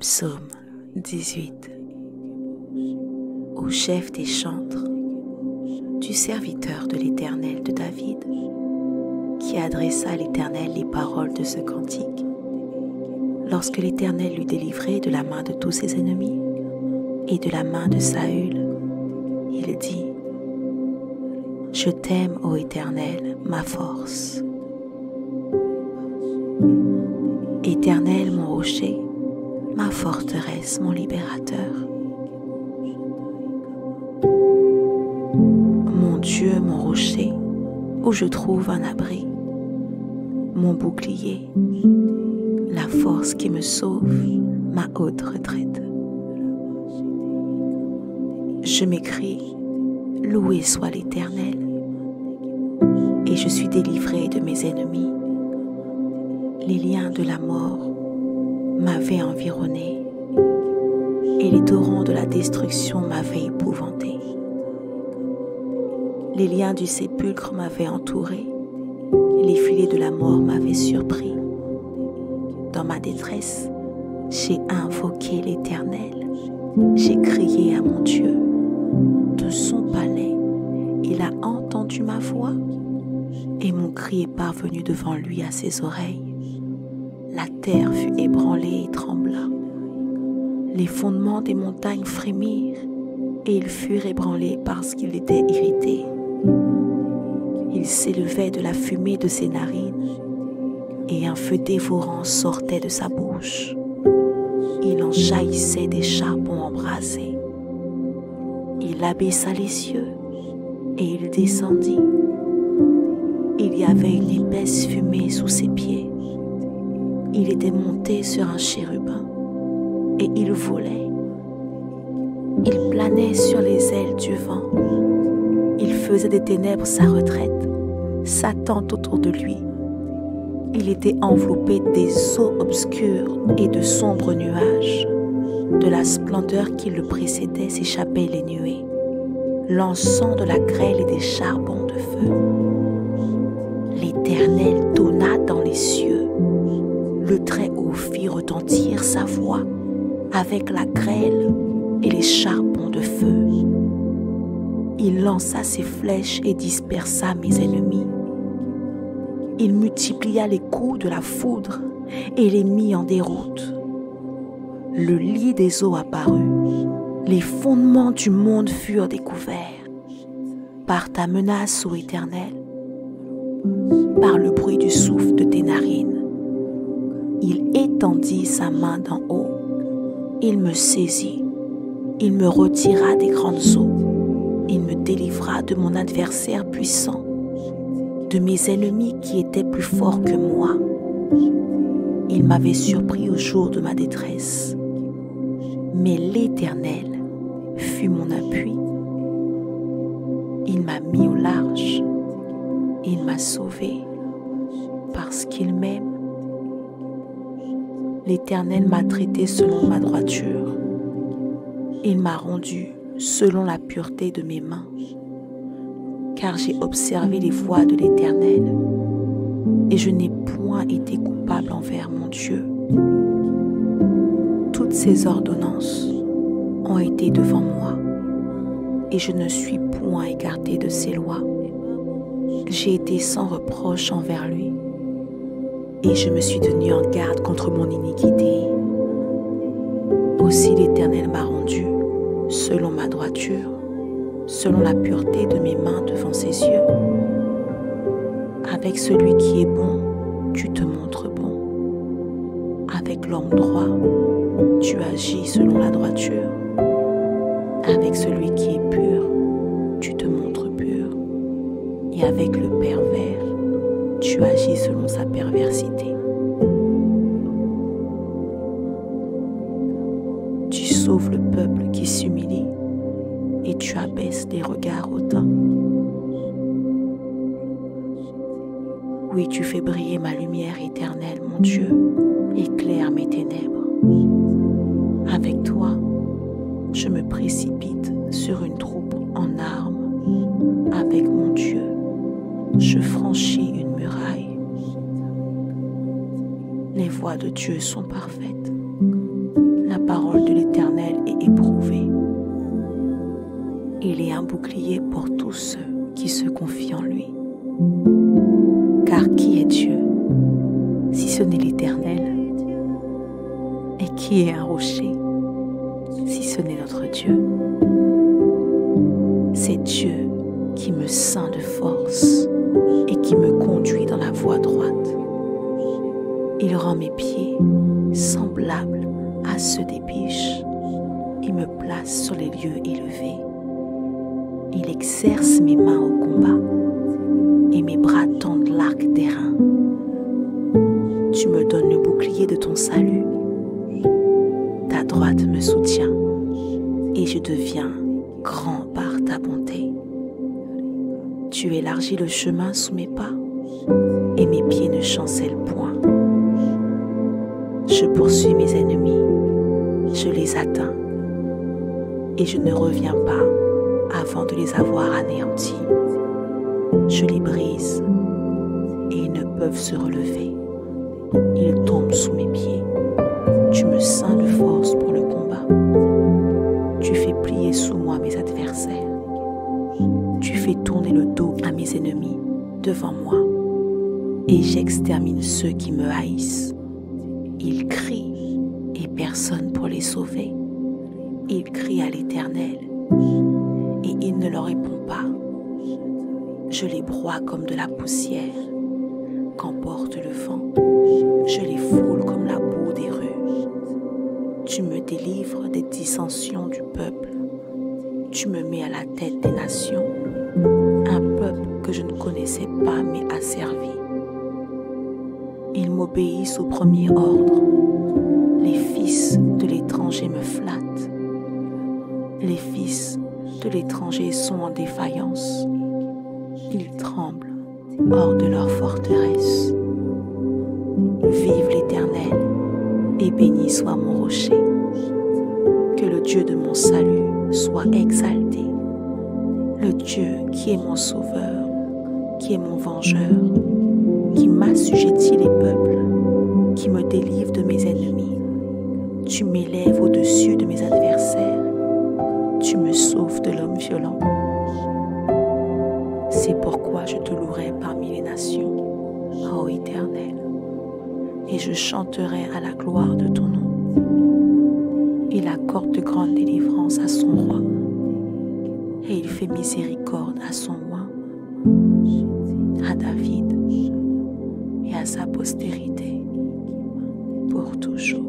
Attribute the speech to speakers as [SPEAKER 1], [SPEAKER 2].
[SPEAKER 1] Psaume 18. Au chef des chantres, du serviteur de l'Éternel de David, qui adressa à l'Éternel les paroles de ce cantique, lorsque l'Éternel l'eut délivré de la main de tous ses ennemis et de la main de Saül, il dit: Je t'aime, ô Éternel, ma force. Éternel, mon rocher, ma forteresse, mon libérateur. Mon Dieu, mon rocher, où je trouve un abri, mon bouclier, la force qui me sauve, ma haute retraite. Je m'écrie: loué soit l'Éternel, et je suis délivré de mes ennemis. Les liens de la mort m'avaient environné, et les torrents de la destruction m'avaient épouvanté. Les liens du sépulcre m'avaient entouré, les filets de la mort m'avaient surpris. Dans ma détresse, j'ai invoqué l'Éternel, j'ai crié à mon Dieu. De son palais, il a entendu ma voix, et mon cri est parvenu devant lui à ses oreilles. La terre fut ébranlée et trembla. Les fondements des montagnes frémirent, et ils furent ébranlés parce qu'il était irrité. Il s'élevait de la fumée de ses narines, et un feu dévorant sortait de sa bouche. Il en jaillissait des charbons embrasés. Il abaissa les cieux, et il descendit. Il y avait une épaisse fumée sous ses pieds. Il était monté sur un chérubin, et il volait. Il planait sur les ailes du vent. Il faisait des ténèbres sa retraite, sa tente autour de lui. Il était enveloppé des eaux obscures et de sombres nuages. De la splendeur qui le précédait s'échappaient les nuées, l'encens de la grêle et des charbons de feu. L'Éternel tonna dans les cieux. Le Très-Haut fit retentir sa voix avec la grêle et les charbons de feu. Il lança ses flèches et dispersa mes ennemis. Il multiplia les coups de la foudre et les mit en déroute. Le lit des eaux apparut, les fondements du monde furent découverts. Par ta menace, ô Éternel, par le bruit du souffle de tes narines, il étendit sa main d'en haut, il me saisit, il me retira des grandes eaux, il me délivra de mon adversaire puissant, de mes ennemis qui étaient plus forts que moi. Il m'avait surpris au jour de ma détresse, mais l'Éternel fut mon appui. Il m'a mis au large, il m'a sauvé parce qu'il m'aime. L'Éternel m'a traité selon ma droiture. Il m'a rendu selon la pureté de mes mains. Car j'ai observé les voies de l'Éternel, et je n'ai point été coupable envers mon Dieu. Toutes ses ordonnances ont été devant moi, et je ne suis point écarté de ses lois. J'ai été sans reproche envers lui, et je me suis tenu en garde contre mon iniquité. Aussi l'Éternel m'a rendu selon ma droiture, selon la pureté de mes mains devant ses yeux. Avec celui qui est bon, tu te montres bon. Avec l'homme droit, tu agis selon la droiture. Avec celui qui est pur, tu te montres pur. Et avec le pervers, tu agis selon sa perversité. Tu sauves le peuple qui s'humilie, et tu abaisses les regards hautains. Oui, tu fais briller ma lumière éternelle, mon Dieu, éclaire mes ténèbres. Avec toi, je me précipite sur une troupe en armes. Avec mon Dieu, je franchis une muraille. Les voies de Dieu sont parfaites. La parole de l'Éternel est éprouvée. Il est un bouclier pour tous ceux qui se confient en lui. Car qui est Dieu, si ce n'est l'Éternel? Et qui est un rocher, si ce n'est notre Dieu? C'est Dieu qui me ceint de force et qui me conduit dans la voie droite. Il rend mes pieds semblables à ceux des biches. Il me place sur les lieux élevés. Il exerce mes mains au combat et mes bras tendent l'arc d'airain. Tu me donnes le bouclier de ton salut. Ta droite me soutient et je deviens grand par ta bonté. Tu élargis le chemin sous mes pas et mes pieds ne chancellent point. Je poursuis mes ennemis, je les atteins et je ne reviens pas avant de les avoir anéantis. Je les brise et ils ne peuvent se relever. Ils tombent sous mes pieds. Tu me ceins de force pour le combat. Tu fais plier sous moi mes adversaires. Tu fais tourner le dos à mes ennemis devant moi et j'extermine ceux qui me haïssent. Ils crient et personne pour les sauver. Ils crient à l'Éternel et il ne leur répond pas. Je les broie comme de la poussière qu'emporte le vent. Je les foule comme la boue des rues. Tu me délivres des dissensions du peuple. Tu me mets à la tête des nations. Un peuple que je ne connaissais pas mais asservi. Ils m'obéissent au premier ordre. Les fils de l'étranger me flattent. Les fils de l'étranger sont en défaillance. Ils tremblent hors de leur forteresse. Vive l'Éternel et béni soit mon rocher. Que le Dieu de mon salut soit exalté. Le Dieu qui est mon sauveur, qui est mon vengeur, qui m'assujettit les peuples, qui me délivre de mes ennemis. Tu m'élèves au-dessus de mes adversaires. Tu me sauves de l'homme violent. C'est pourquoi je te louerai parmi les nations, ô Éternel, et je chanterai à la gloire de ton nom. Il accorde de grandes délivrances à son roi, et il fait miséricorde à son oint, à David et à sa postérité pour toujours.